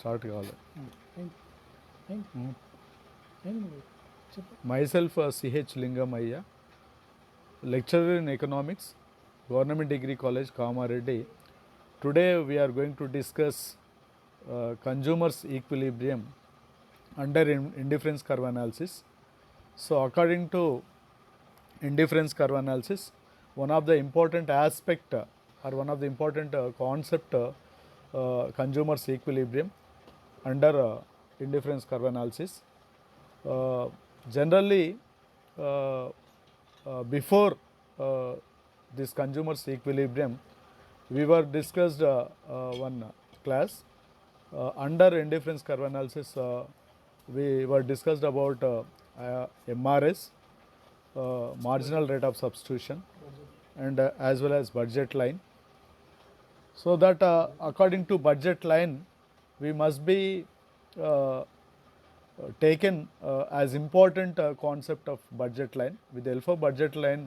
Start కావాలి. ఏంటి Myself, C.H. Lingamaya, lecturer in economics, Government Degree College, Kamareddy. Today we are going to discuss consumers equilibrium under indifference curve analysis. So according to indifference curve analysis, one of the important aspect or one of the important concept consumers equilibrium under indifference curve analysis. Generally, before this consumers equilibrium, we were discussed one class under indifference curve analysis. We were discussed about MRS, marginal rate of substitution, and as well as budget line. So that according to budget line, we must be taken as important concept of budget line. With the help of budget line,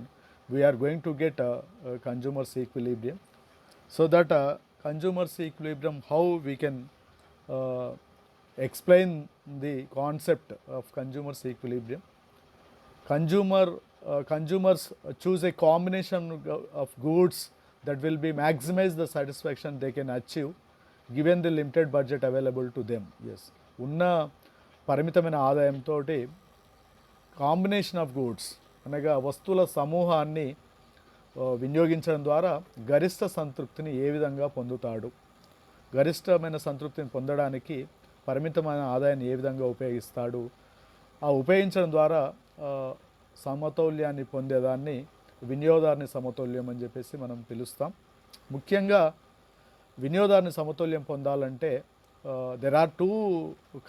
we are going to get consumers equilibrium. So that consumers equilibrium, how we can explain the concept of consumers equilibrium. Consumers choose a combination of goods that will be maximize the satisfaction they can achieve given the limited budget available to them. Yes, ఉన్న పరిమితమైన ఆదాయంతో combination of goods అనగా వస్తువుల సమూహాన్ని వినియోగించడం ద్వారా గరిష్ట సంతృప్తిని ఏ విధంగా పొందుతాడు, గరిష్టమైన సంతృప్తిని పొందడానికి పరిమితమైన ఆదాయాన్ని ఏ విధంగా ఉపయోగిస్తాడు, ఆ ఉపయోగించడం ద్వారా సమతౌల్యాన్ని పొందేదాన్ని వినియోగదారుని సమతౌల్యం అని చెప్పేసి మనం పిలుస్తాం. ముఖ్యంగా వినియోగదారుని సమతౌల్యం పొందాలంటే there are two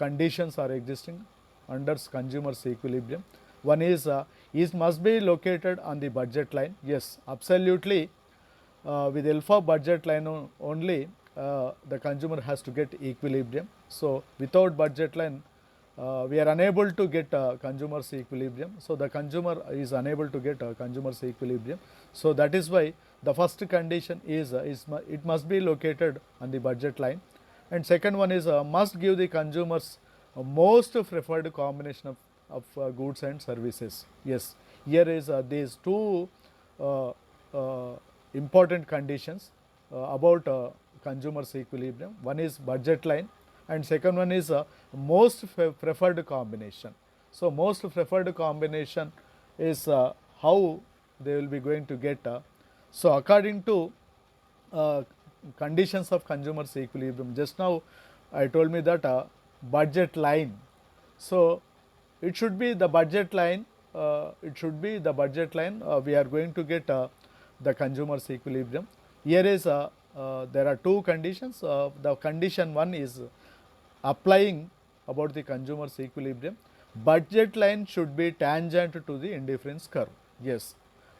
conditions are existing under consumers equilibrium. One is it must be located on the budget line. Yes, absolutely. With help of budget line only, the consumer has to get equilibrium. So without budget line, we are unable to get consumers equilibrium. So the consumer is unable to get consumers equilibrium. So that is why the first condition is it must be located on the budget line. And second one is must give the consumers most preferred combination of goods and services. Yes, here is these two important conditions about consumers equilibrium. One is budget line and second one is most preferred combination. So most preferred combination is how they will be going to get. So according to conditions of consumers equilibrium, just now I told me that budget line. So it should be the budget line. We are going to get the consumers equilibrium. Here is there are two conditions. The condition one is applying about the consumers equilibrium. Budget line should be tangent to the indifference curve. Yes,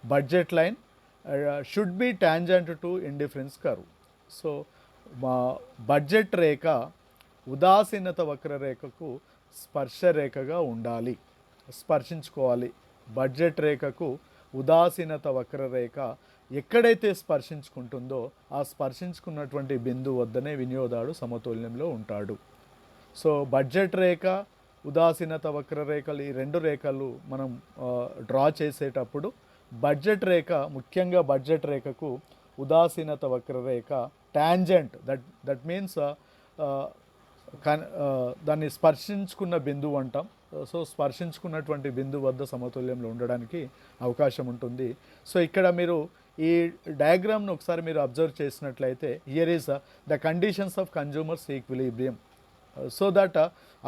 budget line should be tangent to indifference curve. So budget రేఖ ఉదాసీనత వక్రరేఖకు స్పర్శరేఖగా ఉండాలి, స్పర్శించుకోవాలి. Budget రేఖకు ఉదాసీనత వక్రరేఖ ఎక్కడైతే స్పర్శించుకుంటుందో ఆ స్పర్శించుకున్నటువంటి బిందువు వద్దనే వినియోగదారుడు సమతౌల్యంలో ఉంటాడు. సో బడ్జెట్ రేఖ, ఉదాసీనత వక్రరేఖలు, ఈ రెండు రేఖలు మనం డ్రా చేసేటప్పుడు బడ్జెట్ రేఖ, ముఖ్యంగా బడ్జెట్ రేఖకు ఉదాసీనత వక్రరేఖ టాంజెంట్, దట్ మీన్స్ దాన్ని స్పర్శించుకున్న బిందువు అంటాం. సో స్పర్శించుకున్నటువంటి బిందువు వద్ద సమతౌల్యంలో ఉండడానికి అవకాశం ఉంటుంది. సో ఇక్కడ మీరు ఈ డయాగ్రామ్ను ఒకసారి మీరు అబ్జర్వ్ చేసినట్లయితే here is the conditions of consumers equilibrium. So that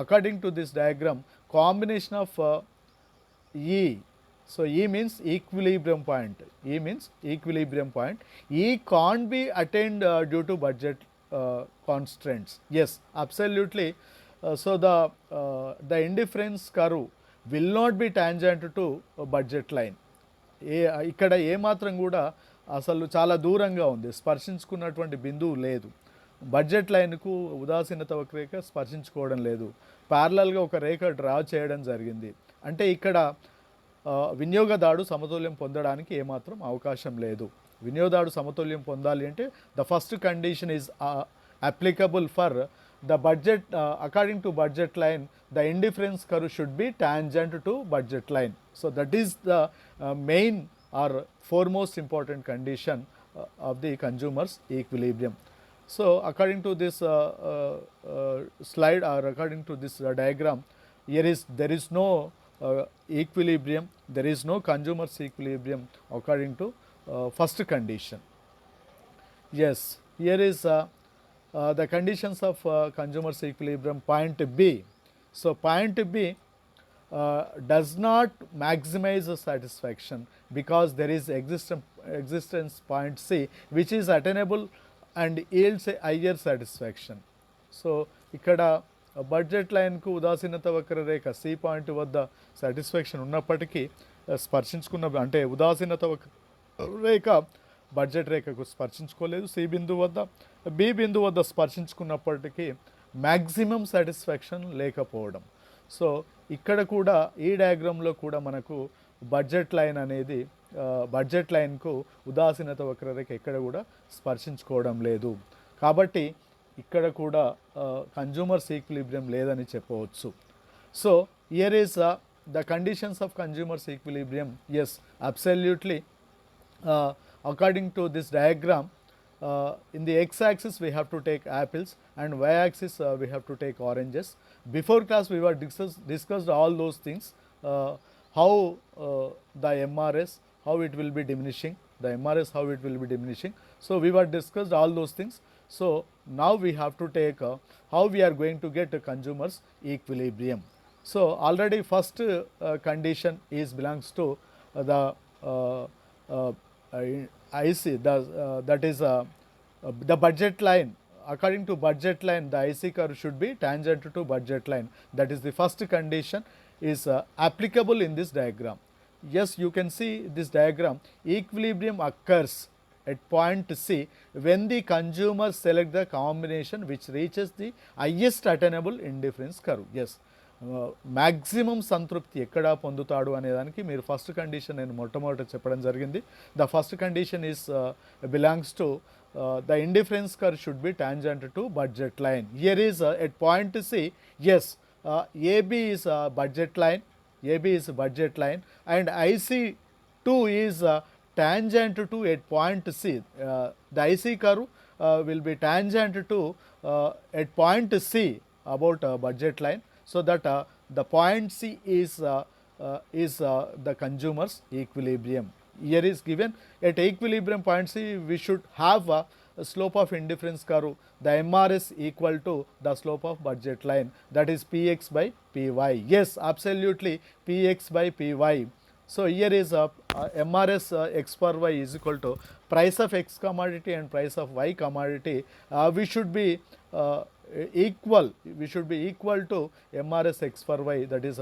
according to this diagram combination of E. So E means equilibrium point. E means equilibrium point. E can't be attained due to budget constraints. Yes, absolutely. So the indifference curve will not be tangent to budget line. ఇక్కడ ఏమాత్రం కూడా అసలు చాలా దూరంగా ఉంది, స్పర్శించుకున్నటువంటి బిందువు లేదు. Budget లైన్కు ఉదాసీనత వక్రరేఖ స్పర్శించుకోవడం లేదు, ప్యారలల్గా ఒక రేఖ డ్రా చేయడం జరిగింది. అంటే ఇక్కడ వినియోగదారుడు సమతౌల్యం పొందడానికి ఏమాత్రం అవకాశం లేదు. వినియోగదారుడు సమతౌల్యం పొందాలి అంటే the first condition is applicable for the budget according to budget line, the indifference curve should be tangent to budget line. So that is the main or foremost important condition of the consumer's equilibrium. So according to this slide, or according to this diagram, there is no equilibrium, there is no consumer's equilibrium according to first condition. Yes, here is the conditions of consumer's equilibrium, point B. So point B does not maximize the satisfaction because there is existence point C which is attainable and yields a higher satisfaction. So ఇక్కడ budget లైన్కు ఉదాసీనత వక్రరేఖ C point వద్ద satisfaction ఉన్నప్పటికీ స్పర్శించుకున్న అంటే ఉదాసీనత వక్రరేఖ budget రేఖకు స్పర్శించుకోలేదు. C బిందు వద్ద బి బిందు వద్ద స్పర్శించుకున్నప్పటికీ మ్యాక్సిమం సాటిస్ఫాక్షన్ లేకపోవడం. సో ఇక్కడ కూడా ఈ డయాగ్రామ్లో కూడా మనకు బడ్జెట్ లైన్ అనేది బడ్జెట్ లైన్కు ఉదాసీనత వక్రరేఖ ఎక్కడ కూడా స్పర్శించుకోవడం లేదు. కాబట్టి ఇక్కడ కూడా కన్జ్యూమర్స్ ఈక్విలిబ్రియం లేదని చెప్పవచ్చు. So here is the conditions of consumers equilibrium. Yes, absolutely. According to this diagram, in the x-axis we have to take apples and y-axis we have to take oranges. Before class we were discussed all those things, how the MRS, how it will be diminishing, the MRS how it will be diminishing. So we were discussed all those things. So now we have to take how we are going to get a consumer's equilibrium. So already first condition is belongs to the IC, that is the budget line. According to budget line, the IC curve should be tangent to budget line. That is the first condition is applicable in this diagram. Yes, you can see this diagram. Equilibrium occurs at point C when the consumer select the combination which reaches the highest attainable indifference curve. Yes, maximum సంతృప్తి ఎక్కడ పొందుతాడు అనేదానికి మీరు first condition నేను మొట్టమొదట చెప్పడం జరిగింది. The first condition is belongs to the indifference curve should be tangent to budget line. Here is at point C. Yes, AB is budget line, AB is budget line, and IC2 is tangent to at point C. The IC curve will be tangent to at point C about budget line. So that the point C is the consumer's equilibrium. Here is given at equilibrium point C we should have a slope of indifference curve, the MRS equal to the slope of budget line, that is Px by Py. Yes, absolutely, Px by Py. So here is MRS x per y is equal to price of x commodity and price of y commodity. We should be equal, we should be equal to MRS x per y, that is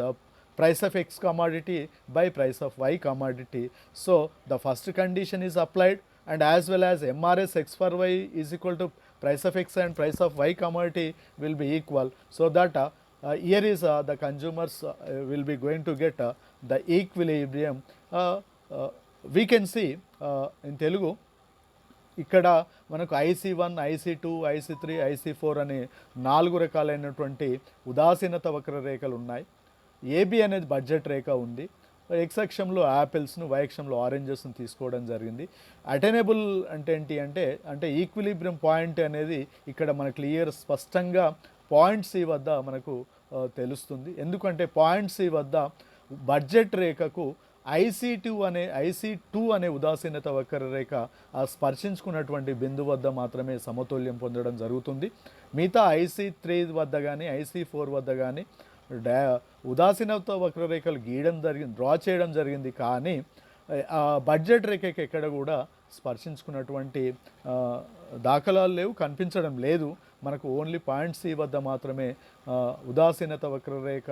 price of x commodity by price of y commodity. So the first condition is applied, and as well as MRS x per y is equal to price of x and price of y commodity will be equal. So that here is the consumers will be going to get the equilibrium. We can see in Telugu ఇక్కడ మనకు IC1, IC2, IC3, IC4 అనే 4 రకాలైనటువంటి ఉదాసీనత వక్రరేఖలు ఉన్నాయి. AB అనేది budget రేఖ ఉంది. X అక్షంలో యాపిల్స్ను, Y అక్షంలో ఆరెంజెస్ను తీసుకోవడం జరిగింది. అటైనబుల్ అంటే ఏంటి అంటే ఈక్విలిబ్రియం పాయింట్ అనేది ఇక్కడ మనకు క్లియర్ స్పష్టంగా పాయింట్ C వద్ద మనకు తెలుస్తుంది. ఎందుకంటే పాయింట్ C వద్ద బడ్జెట్ రేఖకు IC2 అనే ఉదాసీనత వక్రరేఖ స్పర్శించుకున్నటువంటి బిందు వద్ద మాత్రమే సమతుల్యం పొందడం జరుగుతుంది. మిగతా IC3 వద్ద కానీ IC4 వద్ద కానీ ఉదాసీనత వక్రరేఖలు డ్రా చేయడం జరిగింది, కానీ బడ్జెట్ రేఖకి ఎక్కడ కూడా స్పర్శించుకున్నటువంటి దాఖలాలు లేవు, కనిపించడం లేదు. మనకు ఓన్లీ పాయింట్ C వద్ద మాత్రమే ఉదాసీనత వక్రరేఖ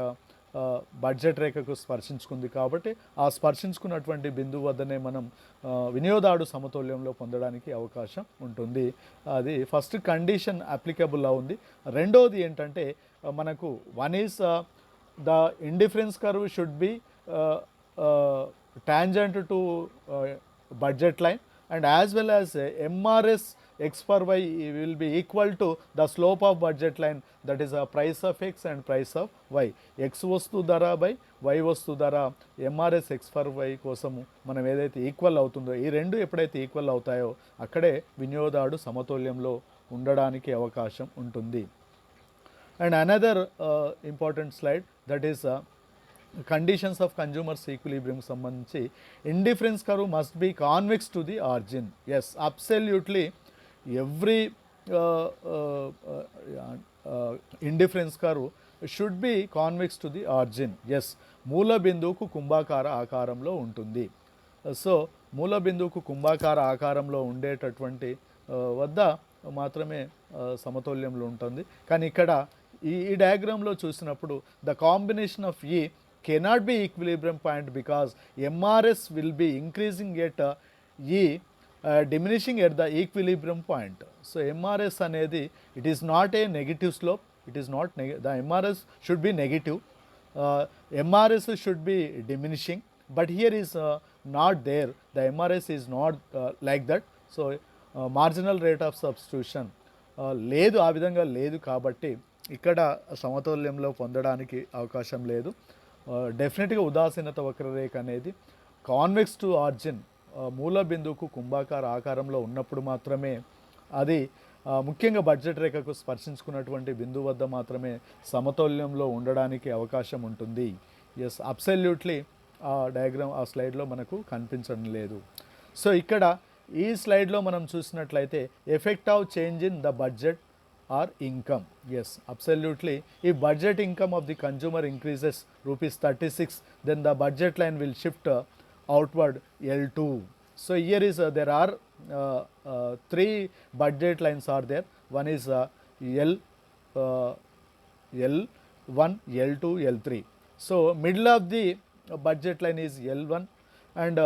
బడ్జెట్ రేఖకు స్పర్శించుకుంది. కాబట్టి ఆ స్పర్శించుకున్నటువంటి బిందువు వద్దనే మనం వినియోగదారుడు సమతుల్యంలో పొందడానికి అవకాశం ఉంటుంది. అది ఫస్ట్ కండిషన్ అప్లికబుల్ ఉంది. రెండోది ఏంటంటే మనకు one is the indifference curve should be tangent to budget line, and as well as MRS x per y will be equal to the slope of budget line, that is a price of x and price of y. x వస్తు ధర by y వస్తు ధర MRS X for why కోసము మనం ఏదైతే equal అవుతుందో, ఈ రెండు ఎప్పుడైతే ఈక్వల్ అవుతాయో అక్కడే వినియోగదారుడు సమతుల్యంలో ఉండడానికి అవకాశం ఉంటుంది. And another important slide, that is conditions of consumers equilibrium సంబంధించి indifference curve must be convex to the origin. Yes, absolutely every indifference curve should be convex to the origin. Yes, మూల బిందువుకు కుంభాకార ఆకారంలో ఉంటుంది. సో మూల బిందువుకు కుంభాకార ఆకారంలో ఉండేటటువంటి వద్ద మాత్రమే సమతుల్యంలో ఉంటుంది. కానీ ఇక్కడ ఈ డయాగ్రామ్లో చూసినప్పుడు ద కాంబినేషన్ ఆఫ్ ఈ cannot be equilibrium point because MRS will be increasing at E diminishing at the equilibrium point. So MRS anedi, it is not a negative slope, it is not the MRS should be negative, MRS should be diminishing, but here is not there, the MRS is not like that. So marginal rate of substitution లేదు, ఆ విధంగా లేదు కాబట్టి ఇక్కడ సమతుల్యంలో పొందడానికి అవకాశం లేదు. డెఫినెట్గా ఉదాసీనత వక్రరేఖ అనేది కాన్వెక్స్ టు ఆర్జిన్, మూల బిందువుకు కుంభాకార ఆకారంలో ఉన్నప్పుడు మాత్రమే అది ముఖ్యంగా బడ్జెట్ రేఖకు స్పర్శించుకున్నటువంటి బిందువు వద్ద మాత్రమే సమతుల్యంలో ఉండడానికి అవకాశం ఉంటుంది. ఎస్, అబ్సల్యూట్లీ ఆ డయాగ్రామ్ ఆ స్లైడ్లో మనకు కనిపించడం లేదు. సో ఇక్కడ ఈ స్లైడ్లో మనం చూసినట్లయితే effect of change in the budget or income. Yes, absolutely. If budget income of the consumer increases rupees 36, then the budget line will shift outward L2. So here is there are three budget lines are there. One is L1, L2, L3. So middle of the budget line is L1, and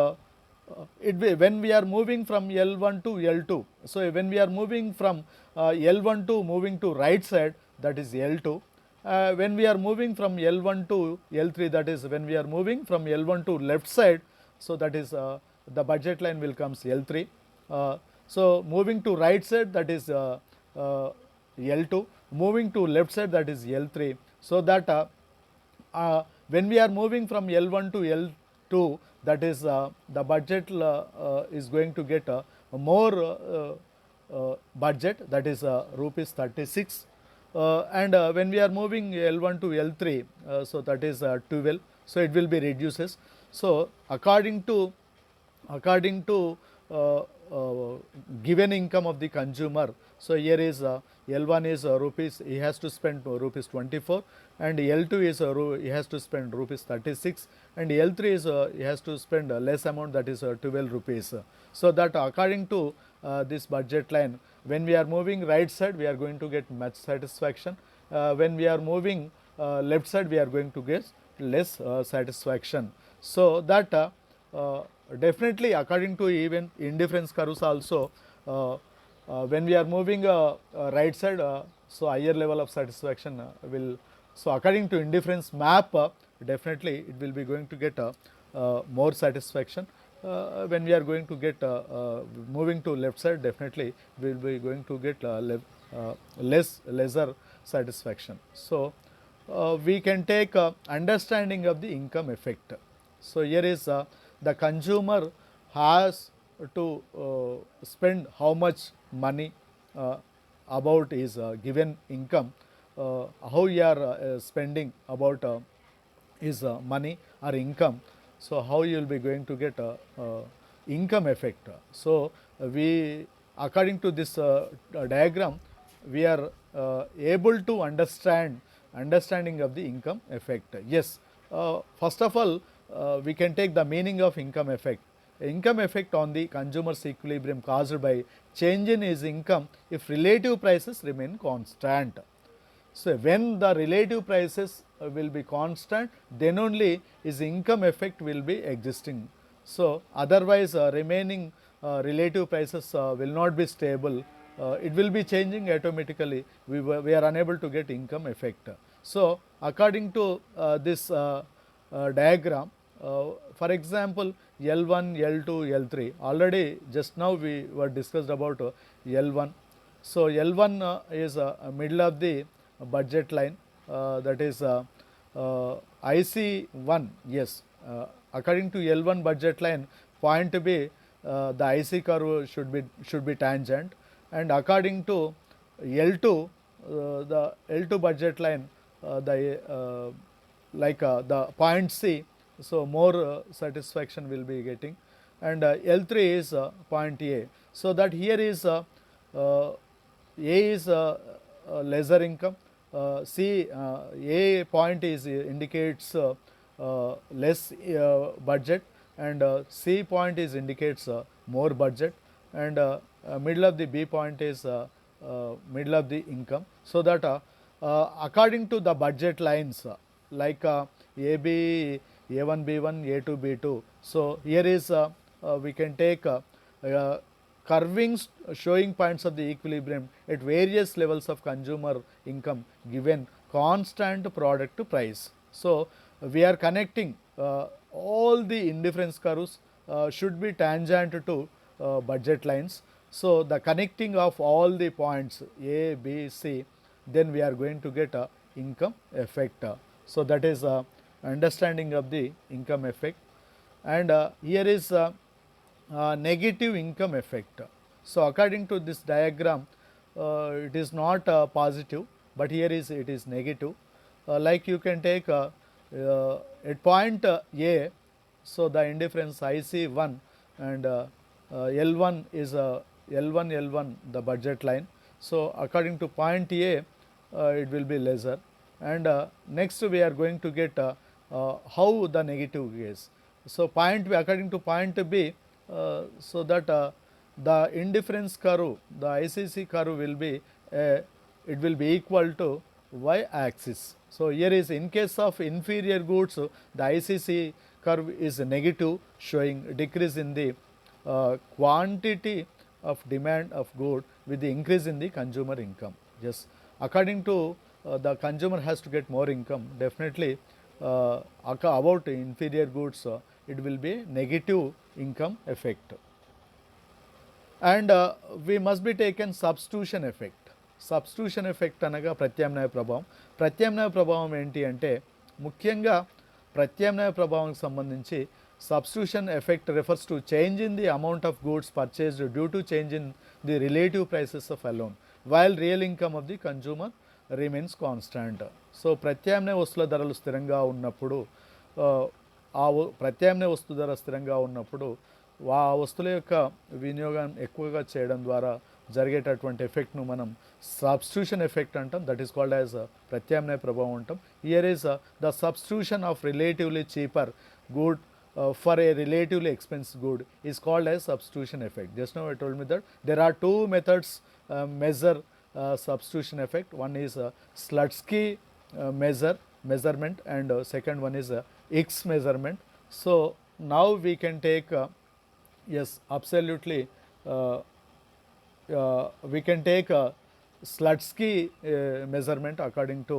when we are moving from L1 to L2, so when we are moving from L1 to moving to right side, that is L2. When we are moving from L1 to L3, that is when we are moving from L1 to left side, so that is the budget line will comes L3. So moving to right side, that is L2. Moving to left side, that is L3. So that when we are moving from L1 to L2, that is the budget is going to get more budget, that is rupees 36, and when we are moving L1 to L3, so that is 12, so it will be reduces. So according to given income of the consumer, so here is L1 is rupees, he has to spend rupees 24, and L2 is he has to spend rupees 36, and L3 is he has to spend less amount, that is 12 rupees. So that according to this budget line, when we are moving right side, we are going to get much satisfaction. When we are moving left side, we are going to get less satisfaction. So that definitely according to even indifference curves also, when we are moving right side, so higher level of satisfaction will, so according to indifference map, definitely it will be going to get more satisfaction. When we are going to get moving to left side, definitely we will be going to get lesser satisfaction. So we can take understanding of the income effect. So here is the consumer has to spend how much money about his given income, how you are spending about his money or income. So how you will be going to get income effect. So we, according to this diagram, we are able to understanding of the income effect. Yes, first of all we can take the meaning of income effect. Income effect on the consumer's equilibrium caused by change in his income if relative prices remain constant. So when the relative prices will be constant, then only his income effect will be existing. So otherwise remaining relative prices will not be stable, it will be changing automatically, we are unable to get income effect. So according to this diagram, For example, L1, L2, L3. Already just now we were discussed about L1. So L1 is middle of the budget line, that is IC1. Yes, according to L1 budget line, point B, the IC curve should be tangent, and according to L2, the L2 budget line, the the point C, so more satisfaction will be getting, and L3 is point A. So that here is A is lesser income, C A point is indicates less budget, and C point is indicates more budget, and middle of the B point is middle of the income. So that according to the budget lines, AB, A1, B1, A2, B2. So here is we can take curvings showing points of the equilibrium at various levels of consumer income given constant product price. So we are connecting all the indifference curves should be tangent to budget lines. So the connecting of all the points A, B, C, then we are going to get a income effect. So that is understanding of the income effect, and here is negative income effect. So according to this diagram, it is not positive, but here is it is negative. Like you can take at point A, so the indifference IC1 and L1 is L1 the budget line. So according to point A, it will be lesser, and next we are going to get how the negative is. So point B, according to point B, so that the indifference curve, the ICC curve will be it will be equal to y axis. So here is in case of inferior goods, the ICC curve is negative, showing decrease in the quantity of demand of good with the increase in the consumer income. Yes, according to the consumer has to get more income, definitely about inferior goods, it will be negative income effect. And we must be taken substitution effect. Substitution effect అనగా ప్రత్యామ్నాయ ప్రభావం. ప్రత్యామ్నాయ ప్రభావం ఏంటి అంటే ముఖ్యంగా ప్రత్యామ్నాయ ప్రభావానికి సంబంధించి substitution effect refers to change in the amount of goods purchased due to change in the relative prices of alone while real income of the consumer remains constant. So ప్రత్యామ్నాయ వస్తువుల ధరలు స్థిరంగా ఉన్నప్పుడు, ప్రత్యామ్నాయ వస్తు ధర స్థిరంగా ఉన్నప్పుడు ఆ వస్తువుల యొక్క వినియోగం ఎక్కువగా చేయడం ద్వారా జరిగేటటువంటి ఎఫెక్ట్ను మనం సబ్స్టిట్యూషన్ ఎఫెక్ట్ అంటాం. దట్ ఈస్ కాల్డ్ యాజ్ ప్రత్యామ్నాయ ప్రభావం అంటాం. Here is the substitution of relatively cheaper good for a relatively expensive good is called as substitution effect. Just now I told me that there are two methods measure substitution effect. One is Slutsky measurement, and second one is X measurement. So now we can take yes, absolutely we can take Slutsky measurement according to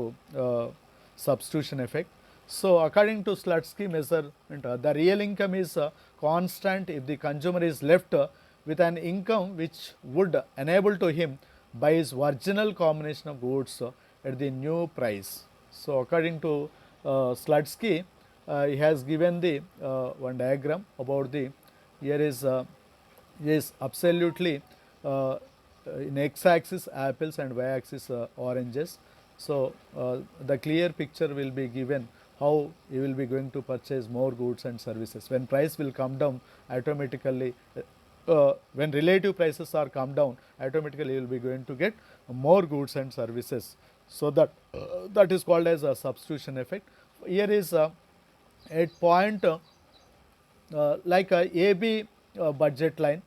substitution effect. So according to Slutsky measurement, the real income is constant if the consumer is left with an income which would enable to him buy his original combination of goods at the new price. So according to Slutsky, he has given the one diagram about the, here is absolutely in x-axis apples and y-axis oranges. So the clear picture will be given how you will be going to purchase more goods and services. When price will come down automatically, when relative prices are come down, automatically you will be going to get more goods and services. So that is called as a substitution effect. Here is at point like a AB budget line,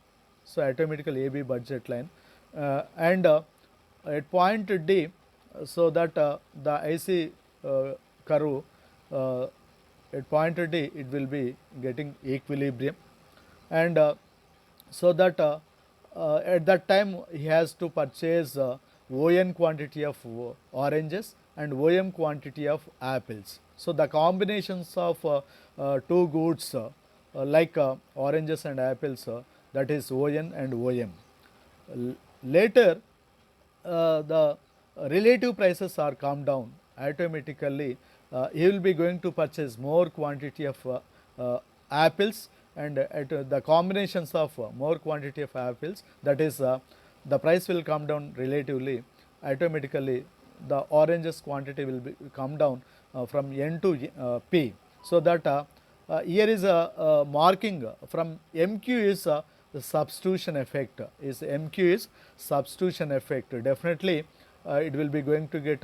so automatically AB budget line, and at point D, so that the IC curve at point D it will be getting equilibrium, and so that at that time he has to purchase ON quantity of oranges and OM quantity of apples. So the combinations of two goods like oranges and apples, that is ON and OM. Later, the relative prices are come down automatically. He will be going to purchase more quantity of apples, and at the combinations of more quantity of apples, that is the price will come down relatively. Automatically the oranges quantity will be come down from N to P. So that here is a marking from MQ is the substitution effect. Is MQ is substitution effect. Definitely it will be going to get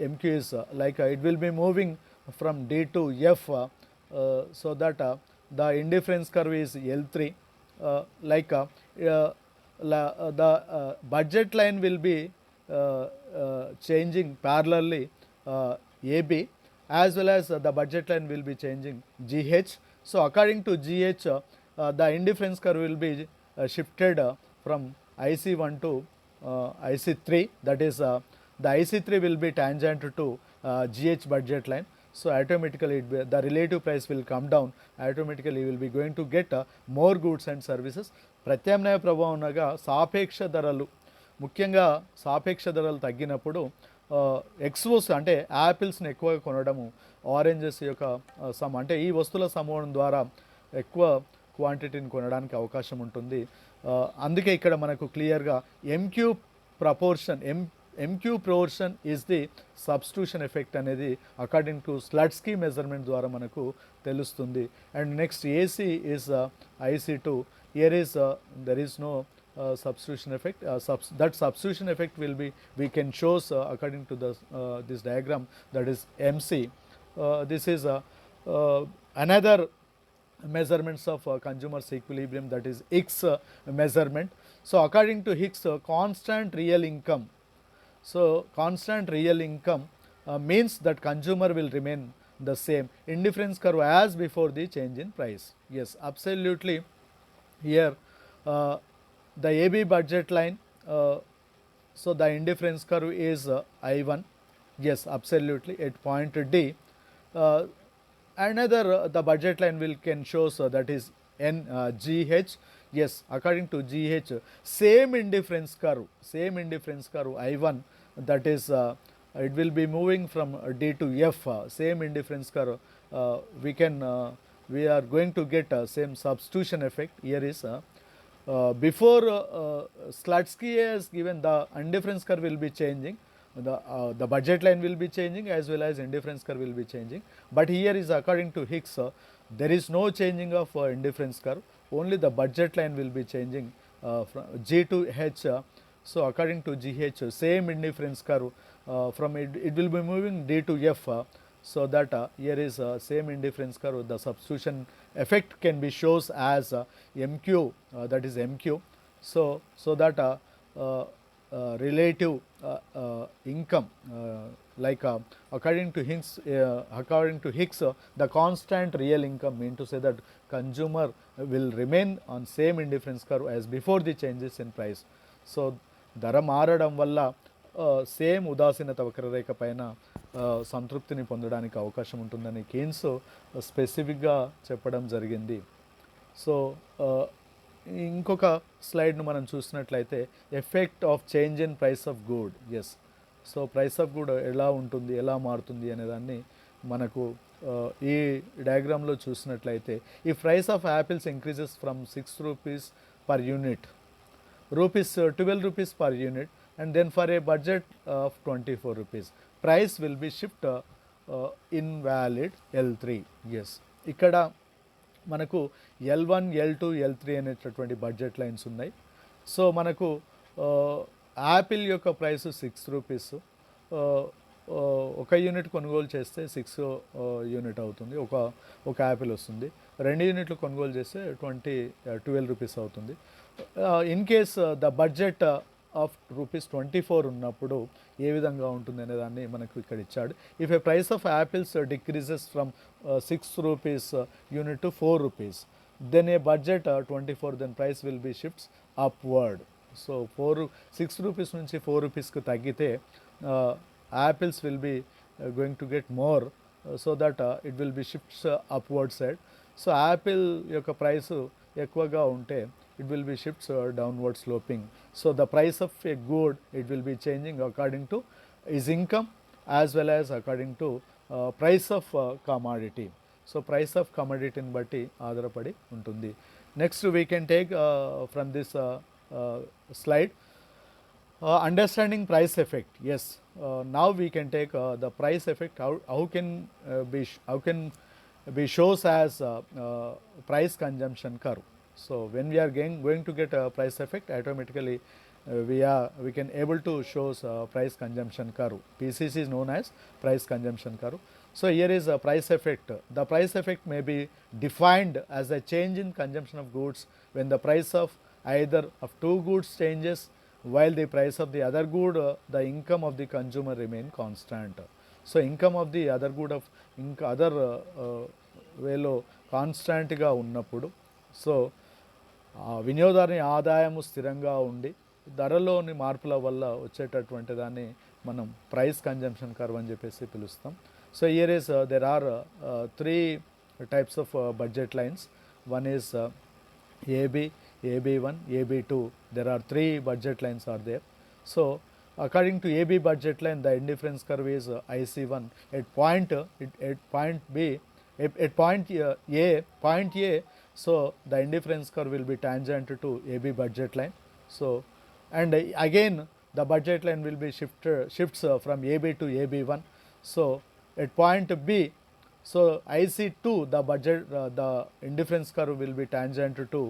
MQ is like it will be moving from D to F, so that the indifference curve is L3, like the budget line will be changing parallelly AB, as well as the budget line will be changing GH. So according to GH, the indifference curve will be shifted from IC1 to IC3, that is the IC3 will be tangent to GH budget line. So automatically the relative price will come down. Automatically you will be going to get more goods and services. ప్రత్యామ్నాయ ప్రభావం అనగా సాపేక్ష ధరలు, ముఖ్యంగా సాపేక్ష ధరలు తగ్గినప్పుడు expos అంటే యాపిల్స్ని ఎక్కువగా కొనడము, ఆరెంజెస్ యొక్క అంటే ఈ వస్తువుల సమూహం ద్వారా ఎక్కువ క్వాంటిటీని కొనడానికి అవకాశం ఉంటుంది. అందుకే ఇక్కడ మనకు క్లియర్గా MQ proportion MQ proportion is the substitution effect అనేది అకార్డింగ్ టు స్లట్స్కీ మెజర్మెంట్ ద్వారా మనకు తెలుస్తుంది. And next AC is IC2. Here is there is no substitution effect. That substitution effect will be, we can shows according to this diagram, that is MC. This is another measurements of consumer's equilibrium, that is Hicks measurement. So according to Hicks, constant real income. So constant real income means that consumer will remain the same. Indifference curve as before the change in price. Yes, absolutely. Here the AB budget line, so the indifference curve is I1. Yes, absolutely, at point D. Another the budget line will can shows that is GH. Yes, according to GH, same indifference curve I1, that is it will be moving from D to F. Same indifference curve, we are going to get same substitution effect. Here is before Slutsky has given, the indifference curve will be changing, the budget line will be changing, as well as indifference curve will be changing. But here is according to Hicks, there is no changing of indifference curve, only the budget line will be changing from G to H. So according to GH, same indifference curve from it will be moving D to F. So that here is same indifference curve. The substitution effect can be shows as MQ, that is MQ. So that relative income, like according to Hicks, the constant real income mean to say that consumer will remain on same indifference curve as before the changes in price. So ధర మారడం వల్ల same ఉదాసీనత వక్రరేఖ పైన సంతృప్తిని పొందడానికి అవకాశం ఉంటుందని కేన్స్ స్పెసిఫిక్గా చెప్పడం జరిగింది. సో ఇంకొక స్లైడ్ను మనం చూసినట్లయితే effect of change in price of good. Yes, so price of good ఎలా ఉంటుంది, ఎలా మారుతుంది అనేదాన్ని మనకు ఈ డయాగ్రామ్లో చూసినట్లయితే, ఈ price of apples increases from 6 rupees per unit, rupees 12 rupees per unit, and then for a budget of 24 rupees, price will be shift invalid L3. Yes, ఇక్కడ మనకు L1, L2, L3 అనేటటువంటి బడ్జెట్ లైన్స్ ఉన్నాయి. So మనకు Apple యొక్క price 6 rupees, ఒక unit కొనుగోలు చేస్తే 6 unit అవుతుంది, ఒక యాపిల్ వస్తుంది. 2 యూనిట్లు కొనుగోలు చేస్తే 12 రూపీస్ అవుతుంది. In case the budget of ₹24 ఉన్నప్పుడు ఏ విధంగా ఉంటుంది అనే దాన్ని మనకు ఇక్కడ ఇచ్చాడు. If A price of apples decreases from 6 rupees unit to 4 rupees, then a budget 24, then price will be shifts upward. So 6 rupees నుంచి 4 rupeesకి తగ్గితే apples will be going to get more, so that it will be shifts upward side. So Apple యొక్క price ఎక్కువగా ఉంటే it will be shifts downward sloping. So the price of a good, it will be changing according to his income as well as according to price of commodity. So price of commodity ని బట్టి ఆధారపడి ఉంటుంది. Next we can take from this slide, understanding price effect. Yes, now we can take the price effect. How can be shows as price consumption curve. So when we are going to get a price effect, automatically we can able to shows price consumption curve. PCC is known as price consumption curve. So here is a price effect. The price effect may be defined as a change in consumption of goods when the price of either of two goods changes while the price of the other good, the income of the consumer remain constant. So income of the other good of other వేలో కాన్స్టాంట్గా ఉన్నప్పుడు, so వినియోగదారుని ఆదాయము స్థిరంగా ఉండి ధరలోని మార్పుల వల్ల వచ్చేటటువంటి దాన్ని మనం ప్రైస్ కన్జంప్షన్ కర్వ్ అని చెప్పేసి పిలుస్తాం. So here is there are 3 types of budget lines. One is AB, AB1, AB2. There are 3 budget lines are there. So according to AB budget line, the indifference curve is IC1 at point B, at point A. So the indifference curve will be tangent to AB budget line. So and again the budget line will be shifts from AB to AB1. So at point B, so IC2, the budget the indifference curve will be tangent to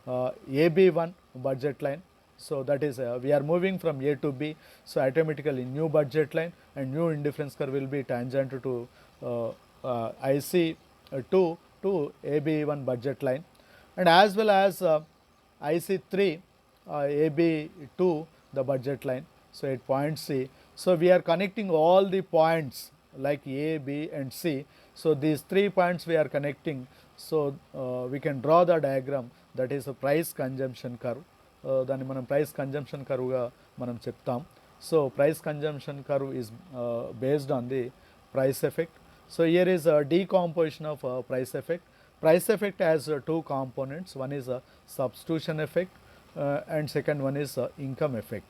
AB1 budget line. So that is we are moving from A to B. So automatically new budget line and new indifference curve will be tangent to IC2 to AB1 budget line, and as well as IC3 AB2 the budget line. So at point C, so we are connecting all the points like A, B and C. So these 3 points we are connecting. So we can draw the diagram, that is a price consumption curve. దాన్ని మనం price consumption కర్వ్గా మనం చెప్తాం. So price consumption curve is based on the price effect. So here is decomposition of price effect. Price effect has 2 components. One is a substitution effect and second one is income effect.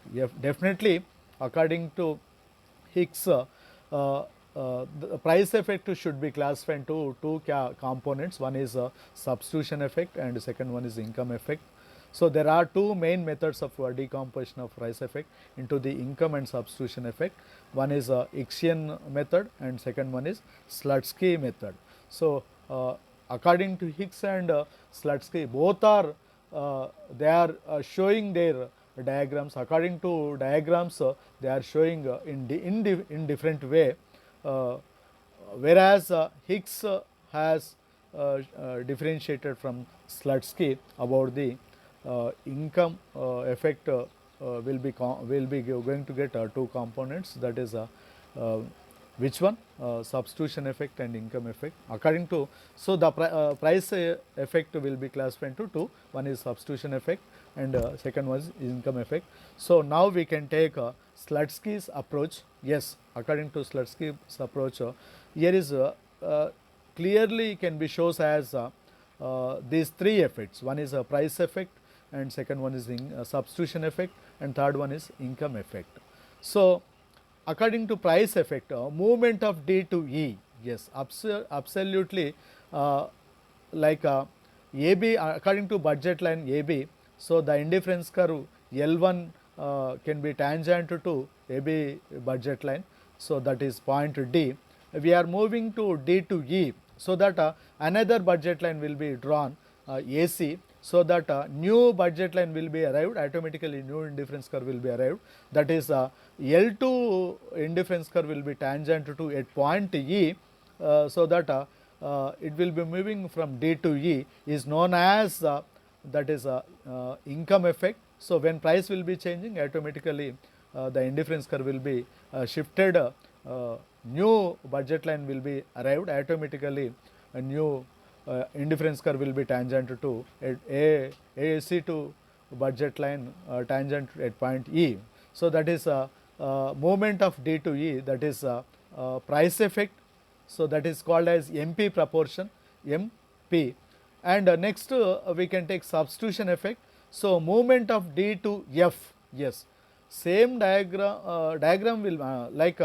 Definitely according to Hicks, the price effect should be classified into 2 components. One is substitution effect and second one is income effect. So there are 2 main methods of decomposition of price effect into the income and substitution effect. One is Hicksian method and second one is Slutsky method. So according to Hicks and Slutsky, both are they are showing their diagrams. According to diagrams, they are showing in different way. Whereas Hicks has differentiated from Slutsky about the income effect will be going to get 2 components, that is which one, substitution effect and income effect. According to, so the price effect will be classified into 2. One is substitution effect and second one is income effect. So now we can take Slutsky's approach. Yes, according to Slutsky's approach, here is clearly can be shows as these 3 effects. One is a price effect and second one is substitution effect and third one is income effect. So according to price effect, movement of D to E, yes, absolutely like AB, according to budget line AB, so the indifference curve L1 can be tangent to AB budget line. So that is point D. We are moving to D to E, so that another budget line will be drawn, AC, so that new budget line will be arrived, automatically new indifference curve will be arrived, that is L2 indifference curve will be tangent to at point E, so that it will be moving from D to E is known as that is income effect. So when price will be changing, automatically the indifference curve will be shifted, new budget line will be arrived, automatically a new indifference curve will be tangent to AC to budget line tangent at point E. So that is movement of D to E, that is price effect. So that is called as MP proportion, MP. And next we can take substitution effect. So movement of D to F, yes, same diagram will like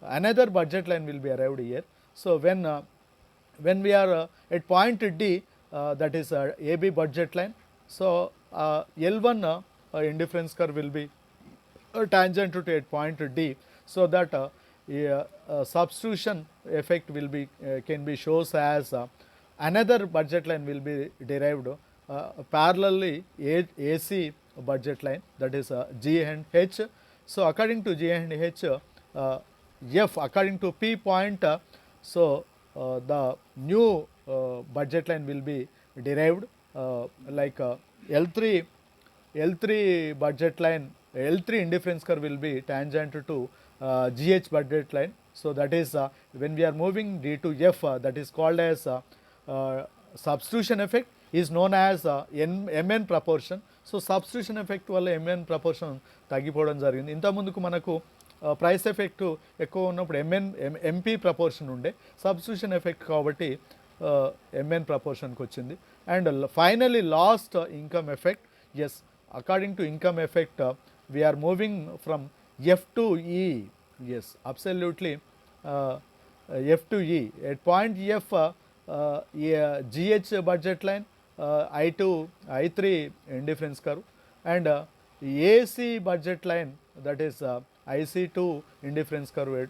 another budget line will be arrived here. So when we are at point D, that is AB budget line, so L1 indifference curve will be tangent to at point D, so that substitution effect will be can be shows as another budget line will be derived parallelly AC budget line, that is G and H. So according to G and H, F according to P point, so the new budget line will be derived like L3 budget line, L3 indifference curve will be tangent to GH budget line. So that is when we are moving D to F, that is called as substitution effect, is known as MN proportion. సో substitution effect వల్ల MN proportion తగ్గిపోవడం జరిగింది. ఇంతకుముందుకు మనకు price effect ఎక్కువ ఉన్నప్పుడు MP proportion ఉండే, substitution effect కాబట్టి ఎంఎన్ ప్రపోర్షన్కి వచ్చింది. And finally last income effect, yes according to income effect we're moving from F to E, yes absolutely F to E at point F GH budget line, I2, I3 indifference curve, and AC budget line, that is IC2 indifference curve,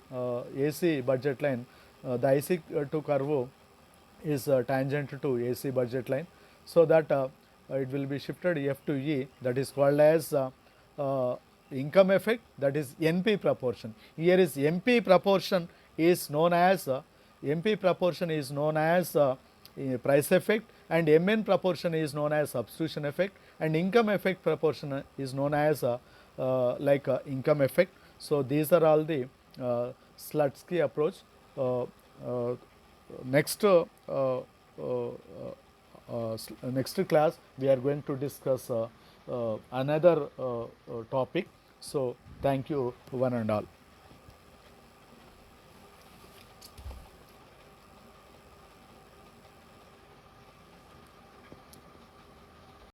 AC budget line, the IC2 curve is tangent to AC budget line, so that it will be shifted F to E, that is called as income effect, that is NP proportion. Here is MP proportion is known as MP proportion is known as price effect, and MN proportion is known as substitution effect, and income effect proportion is known as like income effect. So these are all the Slutsky approach. Next next class we are going to discuss another topic. So thank you one and all.